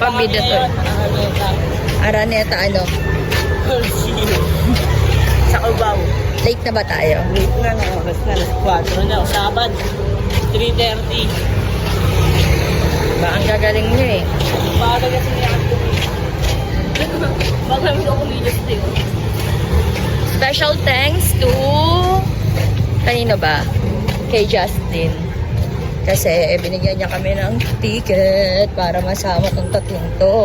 pambida to. Araneta ano? Sa Cubao. Late na ba tayo? Late na na. Oras na. 4 na. Usaban. 3:30. Ba, ang gagaling niyo eh. Bago kasi niya ako. Bago namin ako linis din. Special thanks to... Kanino ba? Kay Justin. Kasi binigyan niya kami ng ticket para masama tong tatlong to.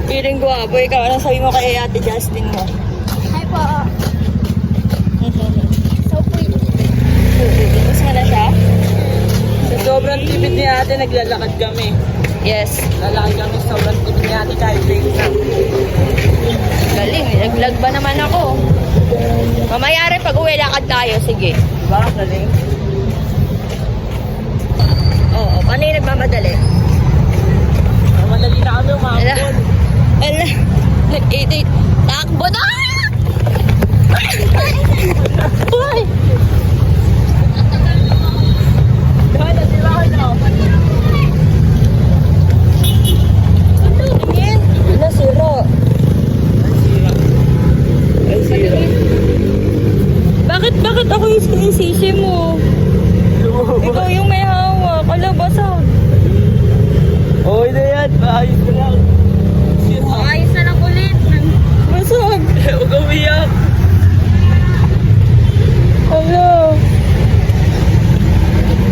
Piling guwapo. Ikaw, anong sabi mo kay Ate Justin mo? Hi po. So pretty. Gusto mo na siya? Sa sobrang tipid ni ate, naglalakad kami. Yes. Lalakad kami sa sobrang tipid ni ate kahit break na. Galing. Nag-vlog ba naman ako? Mamaya rin pag uwi, lakad tayo. Sige. Diba? Galing. Oo. Paano yung nagmamadali? Madali na kami umabot. Ala. Nag-edit. Takbo na! Uy! Dahil sila ka na. Ito, tingin. Nasiro. Ay, sira. Bakit ako yung sinisisi mo? Ikaw yung may hawak. Kalabasag. Okay na yan. Ayos ko lang. Sira. Ayos na lang ulit. Basag. Huwag umiyak. Hello.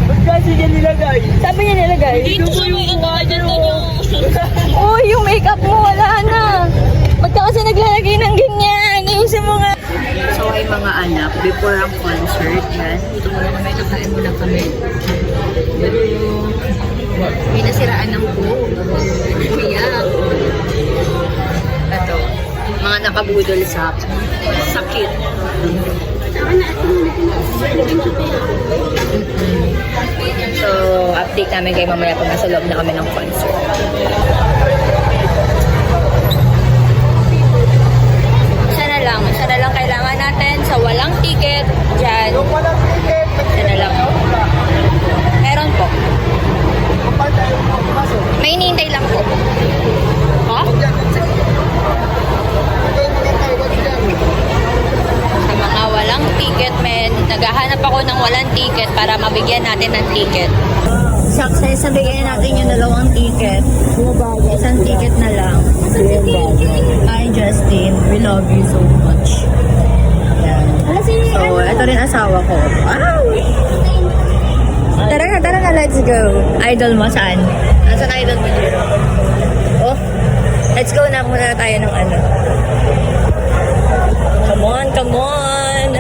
Ba't kasi niya nilagay? Sabi niya nilagay. Dito po yung umayan nyo. Oh, yung makeup mo wala na. Ba't ka kasi naglalagay ng ganyan? Ayusin mo nga. So ay mga anak, before ang concert, yan. Ito muna kami, nakain muna kami. Pero, may nasiraan ng buhok. Kuya. Ito, mga nakabudol sa sakit. So, update namin kay mamaya kung nasa loob na kami ng concert. Isa na lang kailangan natin sa walang ticket dyan. Yung walang ticket. Isa na lang. Meron po. May hinihintay lang po. Ha? Sa mga walang ticket, men, naghahanap ako ng walang ticket para mabigyan natin ng ticket. Success, nabigyan natin yung 2 ticket. Isang ticket na lang. Hi Justin, we love you so much. Yan. So, ito rin asawa ko. Wow! Tara na, let's go. Idol mo, saan? Nasaan idol mo, Jiro? Oh, let's go na muna tayo ng ano. Come on!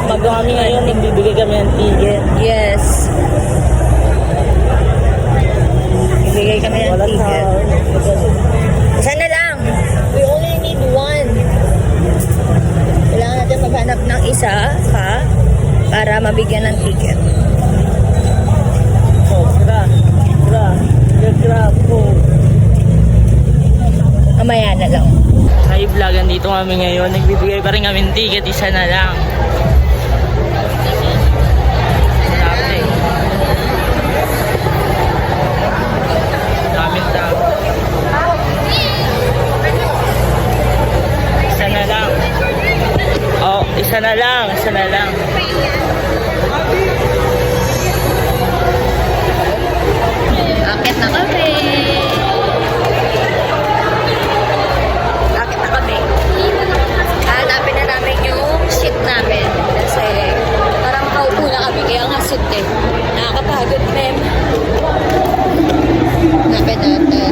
Magawa kami ngayon, nagbibigay kami ng ticket. Yes. Bibigay kami ng Walang ticket. Isa na lang. We only need 1. Kailangan natin maghanap ng isa pa para mabigyan ng ticket. Oh, grab po. Mamaya na lang. Hi vlog, andito kami ngayon. Nagbibigay pa rin kami ng ticket, isa na lang. Dami. Daming tao. Isa na lang. Oh, isa na lang. Akit na kami. Hanapin na namin yung seat namin. Kasi parang makaupo na kami. Kaya nga seat eh. Nakakapagod, ma'am. Hanapin natin.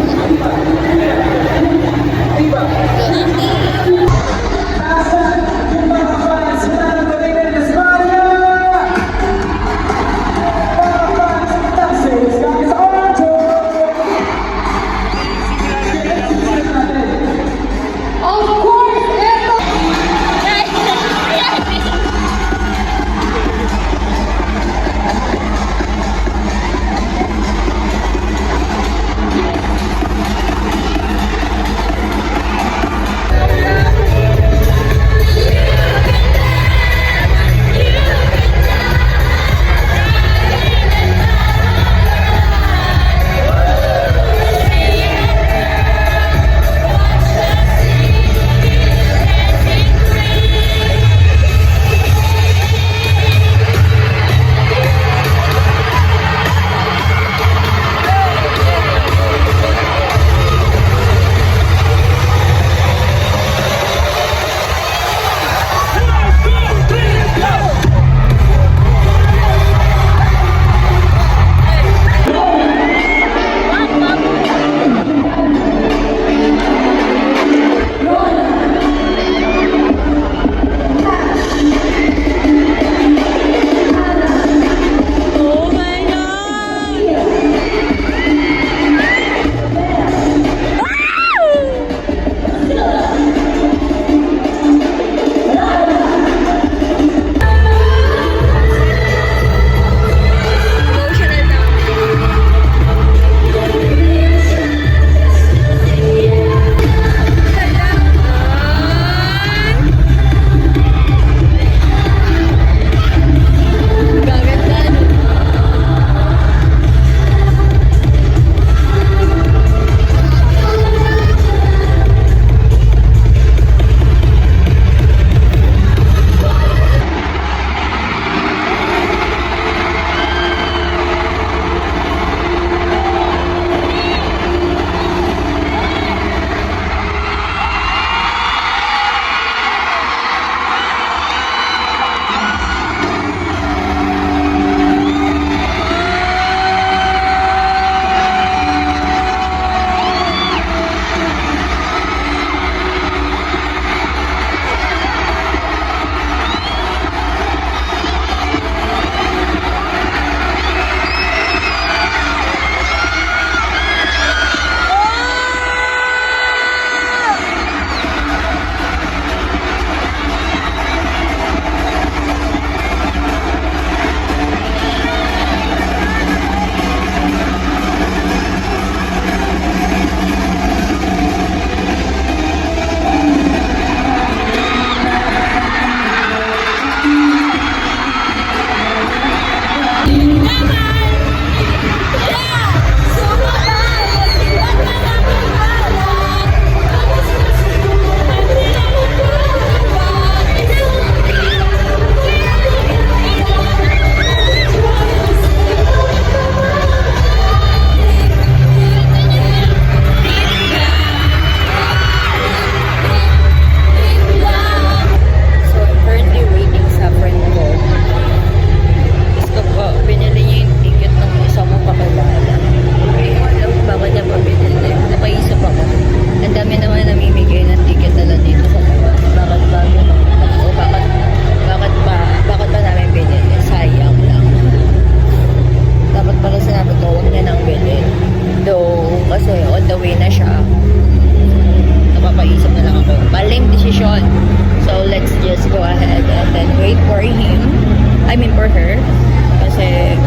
kasi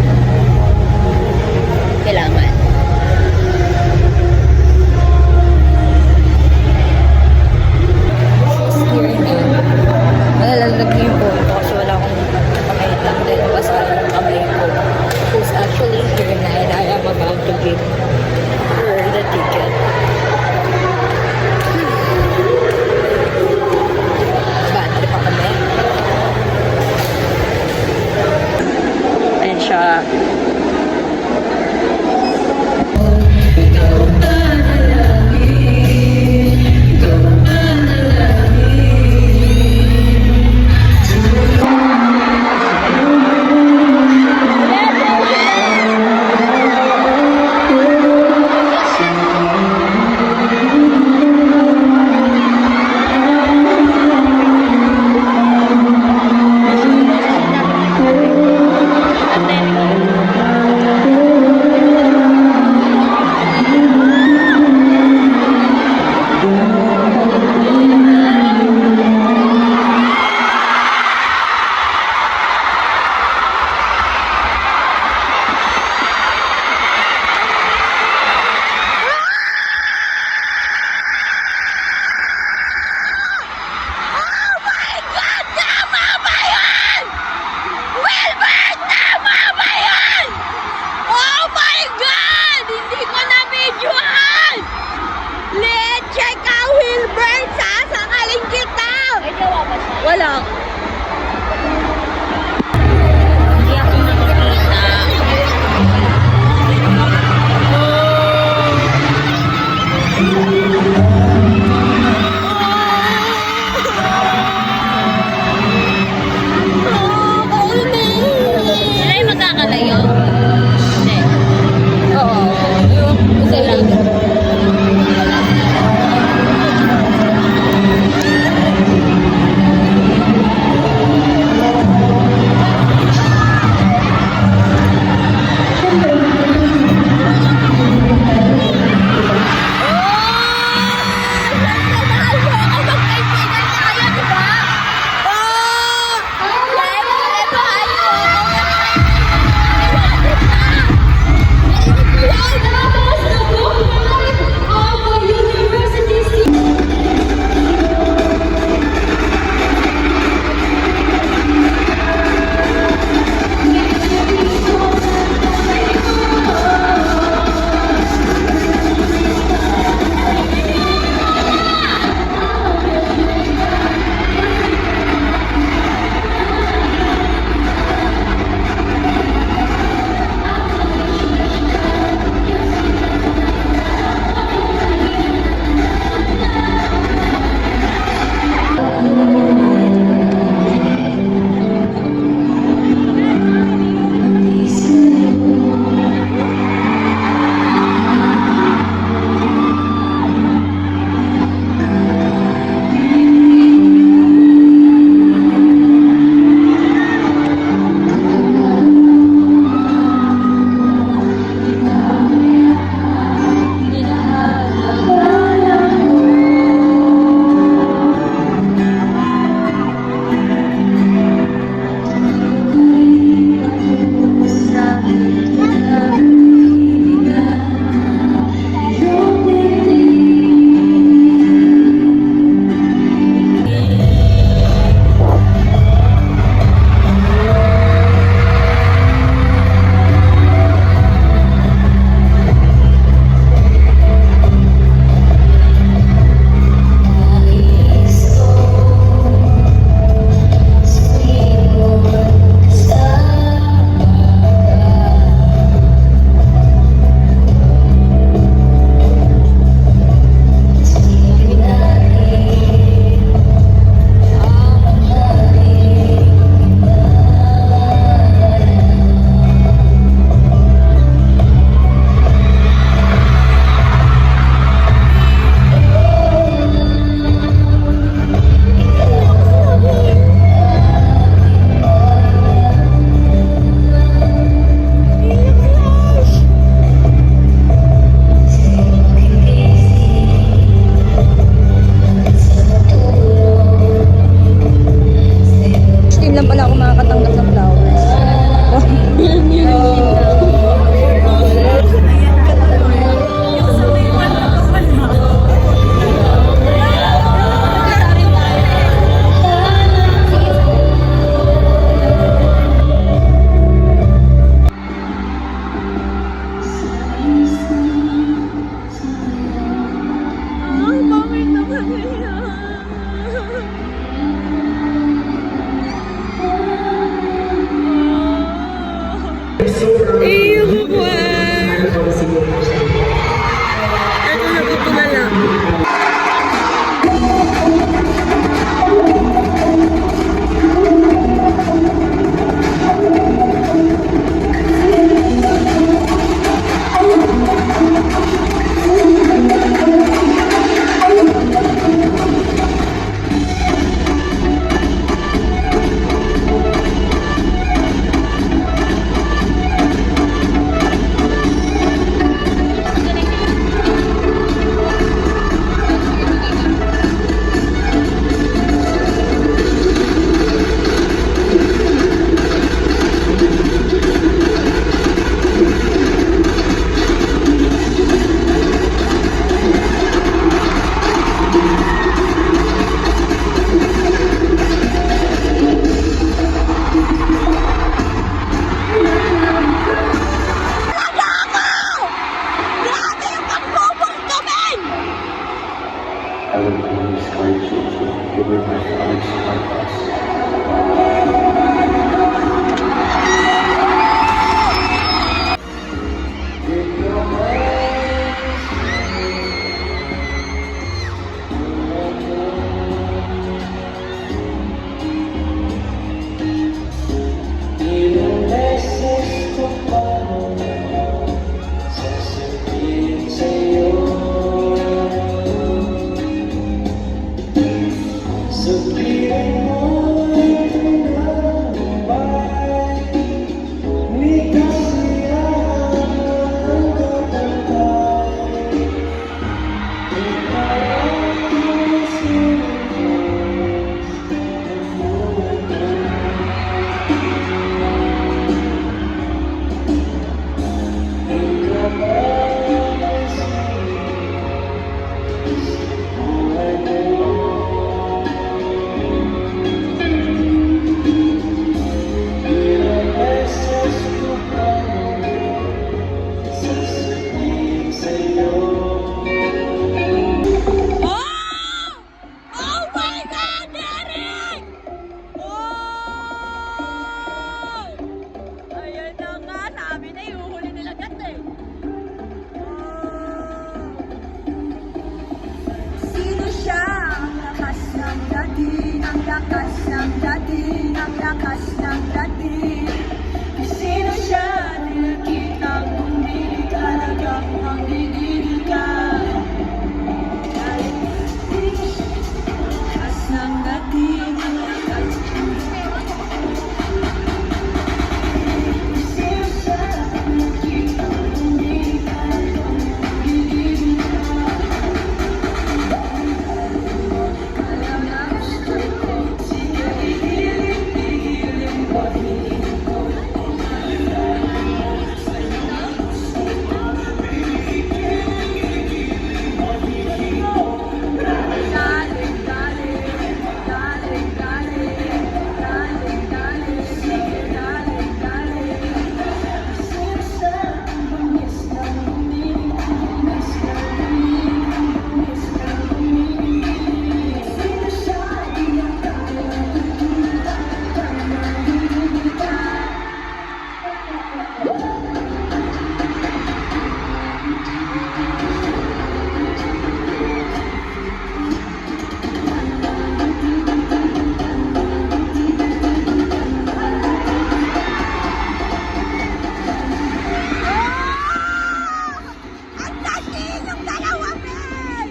kailangan. Here na. Nalalag yung phone ko kasi wala akong kamay lang din. Basta yung kamay ko. Who's actually here na and I am about to give her the ticket. Battery pa kami. Ayan siya. ng dating, ang lakas ng dating. Sino siya? Nakikitang hindi talagang magiging ka. Lakas ng dating, ang lakas ng sino siya? Nakikitang hindi talagang magiging ka. Alam na gusto ko, sige ihiling mo, hiling ko. Daling, daling, daling, daling, daling, daling, sige daling, daling. Sino siya? Ang bangis ng umiling, ang bangis ng umiling, ang bangis ng umiling. Sino siya? Di na kaya nakikita, kaya nakikita. Ang dating ng dalawa, men!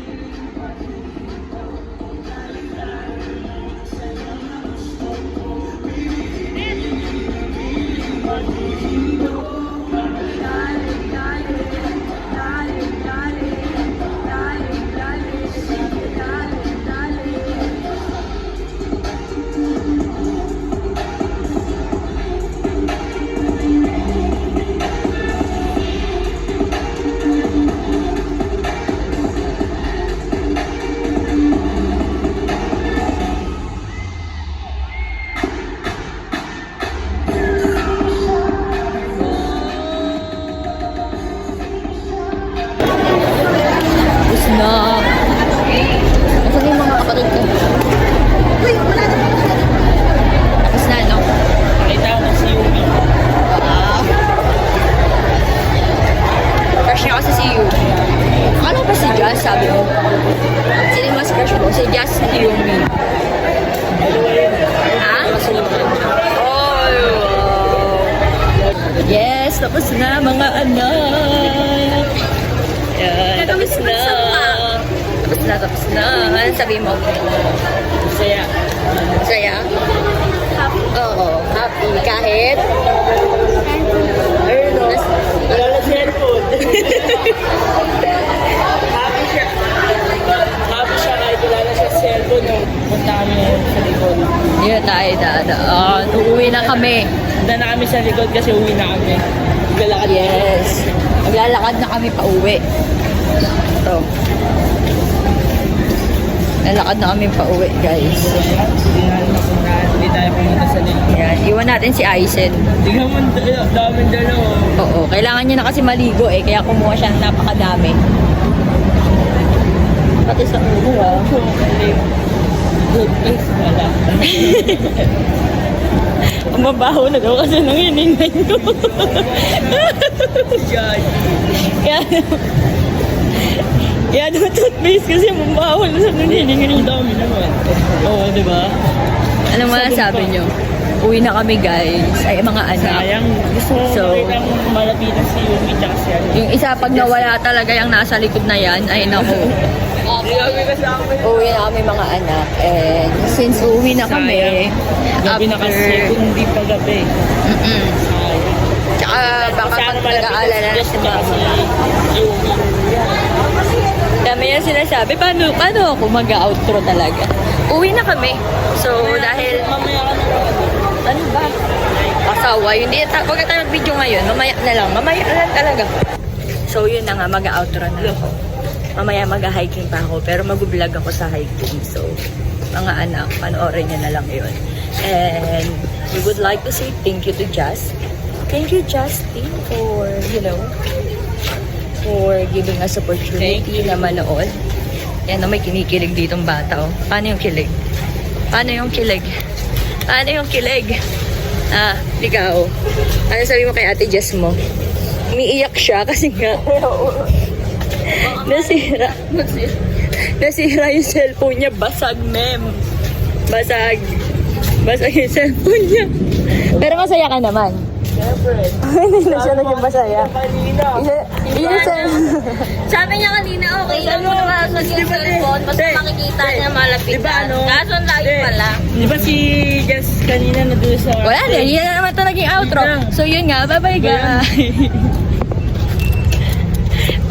Daling, daling, daling, daling, daling, daling, sige daling, daling. Tapos na. Nasaan yung mga kapatid ko? Tapos na, no? Nakita ko si Yumi. Crush niya kasi si Yumi. Ano ba si Jazz, sabi mo? Sino yung mas crush mo? Si Jazz, si Yumi. Ha? Oh, yes, tapos na mga anak. Yan, tapos na. Tapos na. Ano sabi mo? Saya. Saya? Oo, happy. Kahit? Ayun o. Wala na cellphone. Happy siya. Happy siya kahit wala na siya cellphone nung punta kami sa likod. Yun tayo dadaan. Uuwi na kami. Punta na kami sa likod kasi uwi na kami. Galakad Yes. Maglalakad na kami pa uwi. So. Lalakad na kami pa uwi, guys. Hindi tayo pumunta sa likod. Yan. Iwan natin si Aizen. Tingnan mo, daming dalo. Oo. Kailangan niya na kasi maligo eh. Kaya kumuha siya ng napakadami. Pati sa ulo ah. Good place wala. Ang mabaho na daw kasi nang hiningay nyo. Kaya daw toothpaste kasi mabaho na sa nang hiningay nyo. Dami naman. Oo, di ba? Ano masasabi nyo? Uwi na kami guys. Ay mga anak. Sayang. Gusto ko So, makitang malapitan si Yumi tsaka si ano. Yung isa pag nawala talaga yung nasa likod na yan, ay naku. Hindi kami kasama. Uwi na kami mga anak. And since uwi na kami, Gabi na kasi, kung hindi pa gabi. Mm-mm. Sayang. Tsaka baka pag nag-aalala na si mama. Dami yan sinasabi, paano ako mag-outro talaga? Uwi na kami. So, dahil, Mamaya ka na lang. ano ba? Asawa, hindi, wag na tayo mag-video ngayon. Mamaya na lang. Mamaya na lang talaga. So, yun na nga, mag-outro na ako. Mamaya mag-hiking pa ako, pero mag-vlog ako sa hiking. So, mga anak, panoorin niyo na lang yun. And, we would like to say thank you to Jazz. Thank you, Justin, for, for giving us opportunity na manood. Yan na may kinikilig ditong bata, oh. Paano yung kilig? Paano yung kilig? Paano yung kilig? Ah, ikaw. Ano sabi mo kay Ate Jess mo? Umiiyak siya kasi nga nasira yung cellphone niya. Basag, mem. Basag. Basta yung cellphone niya. Pero masaya ka naman. Siyempre. Hindi na siya naging masaya. Kanina. Sabi niya kanina, okay lang mo naman sa cellphone, basta makikita niya malapitan. Kaso ang layo pala. Di ba si Jess kanina na doon sa... Wala na, yun na naman ito naging outro. So yun nga, bye-bye guys.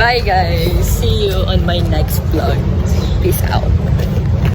Bye guys. See you on my next vlog. Peace out.